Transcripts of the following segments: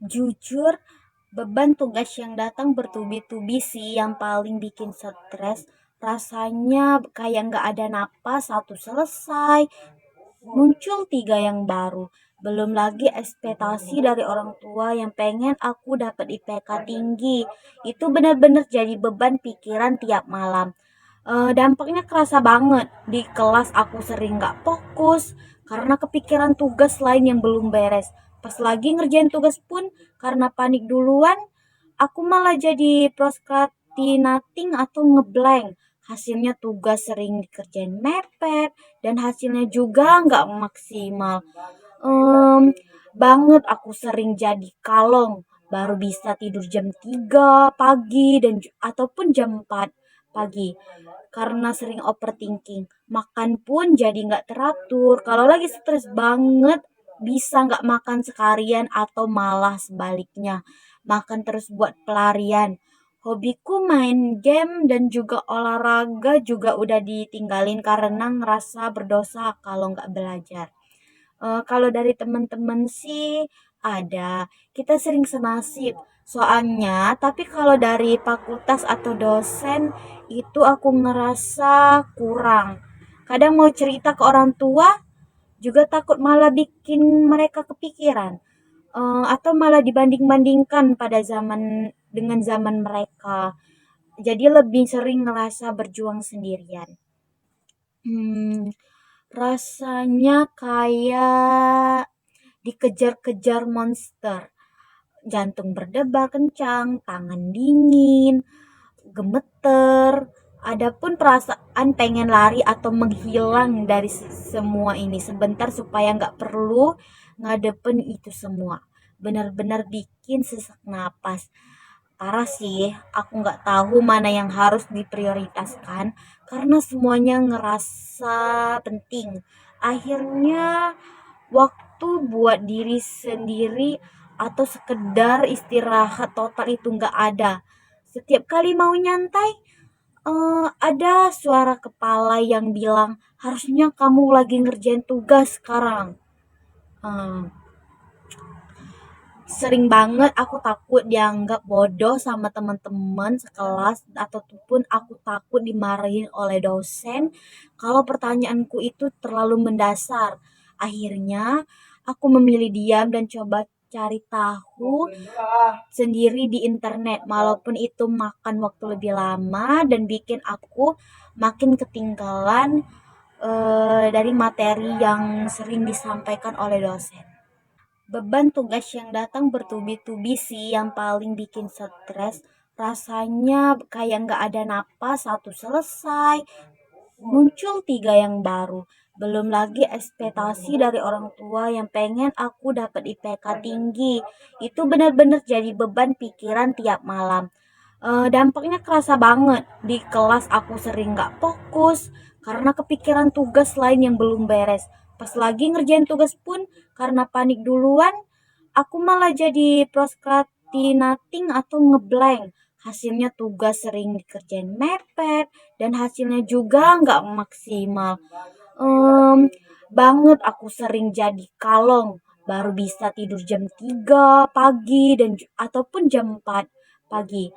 Jujur, beban tugas yang datang bertubi-tubi sih yang paling bikin stres. Rasanya kayak nggak ada napas, satu selesai, muncul tiga yang baru. Belum lagi ekspektasi dari orang tua yang pengen aku dapat IPK tinggi. Itu benar-benar jadi beban pikiran tiap malam. Dampaknya kerasa banget. Di kelas aku sering nggak fokus karena kepikiran tugas lain yang belum beres. Pas lagi ngerjain tugas pun karena panik duluan, aku malah jadi procrastinating atau ngeblank. Hasilnya tugas sering dikerjain mepet dan hasilnya juga nggak maksimal. Em, banget aku sering jadi kalong, baru bisa tidur jam 3 pagi ataupun jam 4 pagi karena sering overthinking. Makan pun jadi nggak teratur. Kalau lagi stres banget bisa nggak makan sekalian atau malah sebaliknya. Makan terus buat pelarian. Hobiku main game dan juga olahraga juga udah ditinggalin karena ngerasa berdosa kalau nggak belajar. Kalau dari teman-teman sih ada, kita sering senasib. Soalnya, tapi kalau dari fakultas atau dosen itu aku ngerasa kurang. Kadang mau cerita ke orang tua juga takut malah bikin mereka kepikiran. Atau malah dibanding-bandingkan pada zaman dengan zaman mereka. Jadi lebih sering ngerasa berjuang sendirian. Hmm, rasanya kayak dikejar-kejar monster. Jantung berdebar kencang, tangan dingin, gemeter. Adapun perasaan pengen lari atau menghilang dari semua ini sebentar supaya nggak perlu ngadepin itu semua. Benar-benar bikin sesak napas. Parah sih, aku nggak tahu mana yang harus diprioritaskan karena semuanya ngerasa penting. Akhirnya waktu buat diri sendiri atau sekedar istirahat total itu nggak ada. Setiap kali mau nyantai, ada suara kepala yang bilang harusnya kamu lagi ngerjain tugas sekarang. Eh, Sering banget aku takut dianggap bodoh sama teman-teman sekelas ataupun aku takut dimarahin oleh dosen kalau pertanyaanku itu terlalu mendasar. Akhirnya aku memilih diam dan coba cari tahu sendiri di internet walaupun itu makan waktu lebih lama dan bikin aku makin ketinggalan dari materi yang sering disampaikan oleh dosen. Beban tugas yang datang bertubi-tubi sih yang paling bikin stres. Rasanya kayak nggak ada napas, satu selesai, muncul tiga yang baru. Belum lagi ekspektasi dari orang tua yang pengen aku dapat IPK tinggi. Itu benar-benar jadi beban pikiran tiap malam. Dampaknya kerasa banget. Di kelas aku sering nggak fokus karena kepikiran tugas lain yang belum beres. Pas lagi ngerjain tugas pun karena panik duluan, aku malah jadi procrastinating atau ngeblank. Hasilnya tugas sering dikerjain mepet dan hasilnya juga nggak maksimal. Em, banget aku sering jadi kalong, baru bisa tidur jam 3 pagi ataupun jam 4 pagi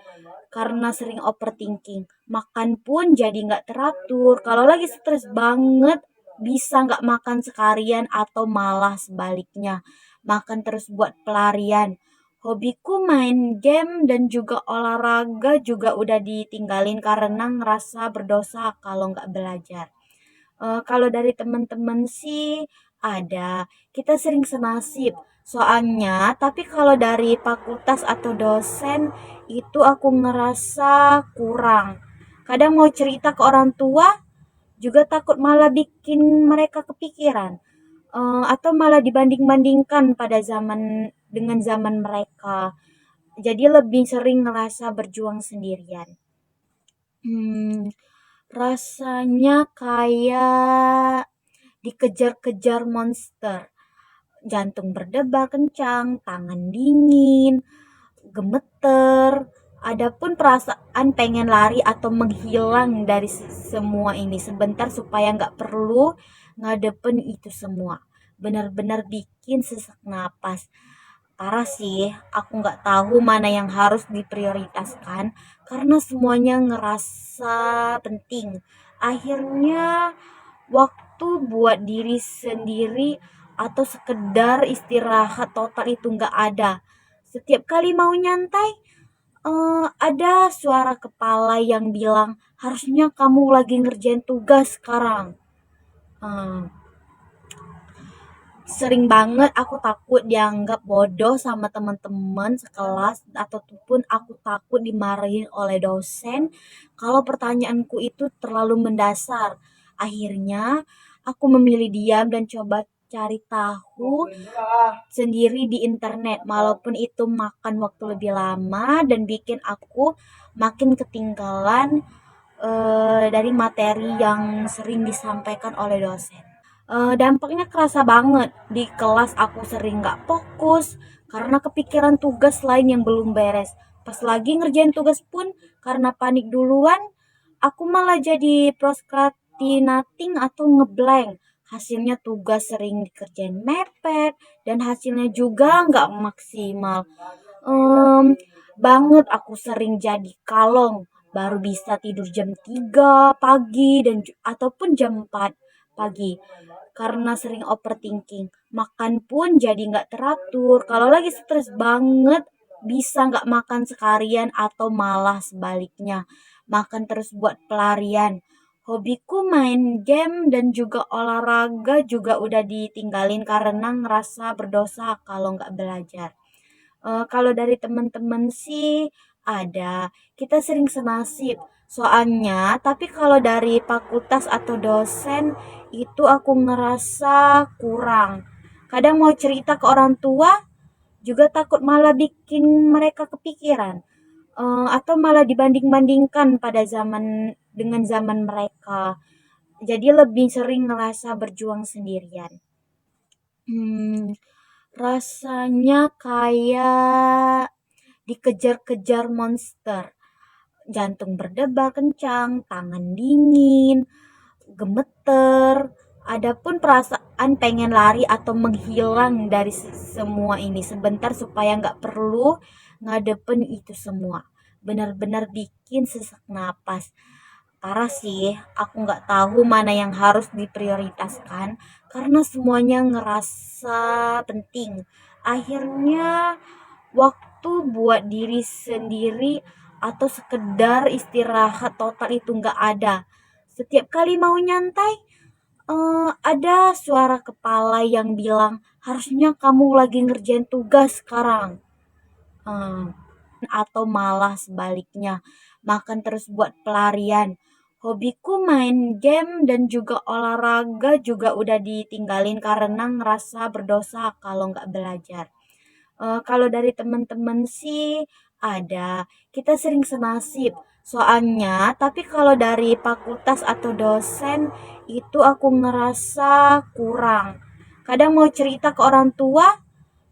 karena sering overthinking. Makan pun jadi nggak teratur. Kalau lagi stres banget bisa nggak makan sekalian atau malah sebaliknya. Makan terus buat pelarian. Hobiku main game dan juga olahraga juga udah ditinggalin karena ngerasa berdosa kalau nggak belajar. Kalau dari teman-teman sih ada, kita sering senasib. Soalnya, tapi kalau dari fakultas atau dosen itu aku ngerasa kurang. Kadang mau cerita ke orang tua juga takut malah bikin mereka kepikiran. Atau malah dibanding-bandingkan pada zaman dengan zaman mereka. Jadi lebih sering ngerasa berjuang sendirian. Hmm, rasanya kayak dikejar-kejar monster. Jantung berdebar kencang, tangan dingin, gemeter. Adapun perasaan pengen lari atau menghilang dari semua ini sebentar supaya nggak perlu ngadepin itu semua. Benar-benar bikin sesak napas. Parah sih, aku nggak tahu mana yang harus diprioritaskan karena semuanya ngerasa penting. Akhirnya waktu buat diri sendiri atau sekedar istirahat total itu nggak ada. Setiap kali mau nyantai, ada suara kepala yang bilang, harusnya kamu lagi ngerjain tugas sekarang. Eh, Sering banget aku takut dianggap bodoh sama teman-teman sekelas ataupun aku takut dimarahin oleh dosen kalau pertanyaanku itu terlalu mendasar. Akhirnya aku memilih diam dan coba cari tahu sendiri di internet walaupun itu makan waktu lebih lama dan bikin aku makin ketinggalan dari materi yang sering disampaikan oleh dosen. Dampaknya kerasa banget. Di kelas aku sering nggak fokus karena kepikiran tugas lain yang belum beres. Pas lagi ngerjain tugas pun karena panik duluan, aku malah jadi procrastinating atau ngeblank. Hasilnya tugas sering dikerjain mepet dan hasilnya juga nggak maksimal. Em, Banget aku sering jadi kalong, baru bisa tidur jam 3 pagi ataupun jam 4 pagi karena sering overthinking. Makan pun jadi nggak teratur. Kalau lagi stres banget, bisa nggak makan sekalian atau malah sebaliknya. Makan terus buat pelarian. Hobiku main game dan juga olahraga juga udah ditinggalin karena ngerasa berdosa kalau nggak belajar. Kalau dari teman-teman sih ada, kita sering senasib soalnya, tapi kalau dari fakultas atau dosen itu aku ngerasa kurang. Kadang mau cerita ke orang tua juga takut malah bikin mereka kepikiran, atau malah dibanding-bandingkan pada zaman mereka. Jadi lebih sering ngerasa berjuang sendirian. Hmm, Rasanya kayak dikejar-kejar monster. Jantung berdebar kencang, tangan dingin, gemeter. Adapun perasaan pengen lari atau menghilang dari semua ini sebentar supaya nggak perlu ngadepin itu semua. Benar-benar bikin sesak napas. Parah sih, aku nggak tahu mana yang harus diprioritaskan karena semuanya ngerasa penting. Akhirnya waktu buat diri sendiri atau sekedar istirahat total itu nggak ada. Setiap kali mau nyantai, ada suara kepala yang bilang, harusnya kamu lagi ngerjain tugas sekarang. Eh, atau malah sebaliknya, makan terus buat pelarian. Hobiku main game dan juga olahraga juga udah ditinggalin karena ngerasa berdosa kalau nggak belajar. Kalau dari teman-teman sih ada, kita sering senasib soalnya, tapi kalau dari fakultas atau dosen itu aku ngerasa kurang. Kadang mau cerita ke orang tua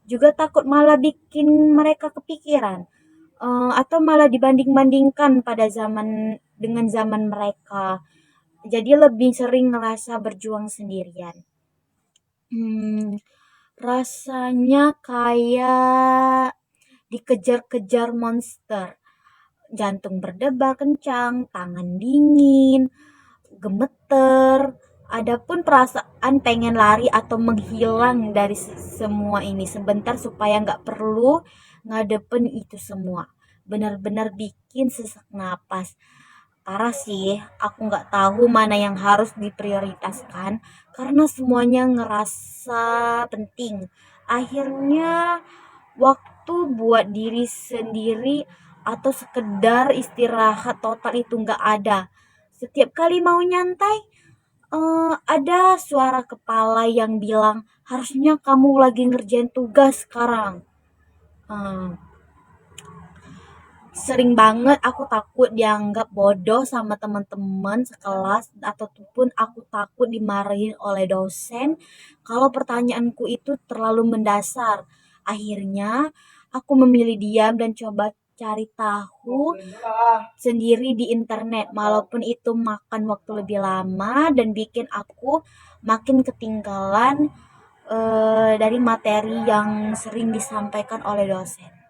juga takut malah bikin mereka kepikiran, atau malah dibanding-bandingkan pada zaman mereka. Jadi lebih sering ngerasa berjuang sendirian. Hmm, Rasanya kayak dikejar-kejar monster. Jantung berdebar kencang, tangan dingin, gemeter. Adapun perasaan pengen lari atau menghilang dari semua ini sebentar supaya nggak perlu ngadepin itu semua. Benar-benar bikin sesak napas. Parah sih, aku nggak tahu mana yang harus diprioritaskan karena semuanya ngerasa penting. Akhirnya waktu buat diri sendiri atau sekedar istirahat total itu nggak ada. Setiap kali mau nyantai, ada suara kepala yang bilang, harusnya kamu lagi ngerjain tugas sekarang. Eh, Sering banget aku takut dianggap bodoh sama teman-teman sekelas ataupun aku takut dimarahin oleh dosen kalau pertanyaanku itu terlalu mendasar. Akhirnya aku memilih diam dan coba cari tahu sendiri di internet walaupun itu makan waktu lebih lama dan bikin aku makin ketinggalan dari materi yang sering disampaikan oleh dosen.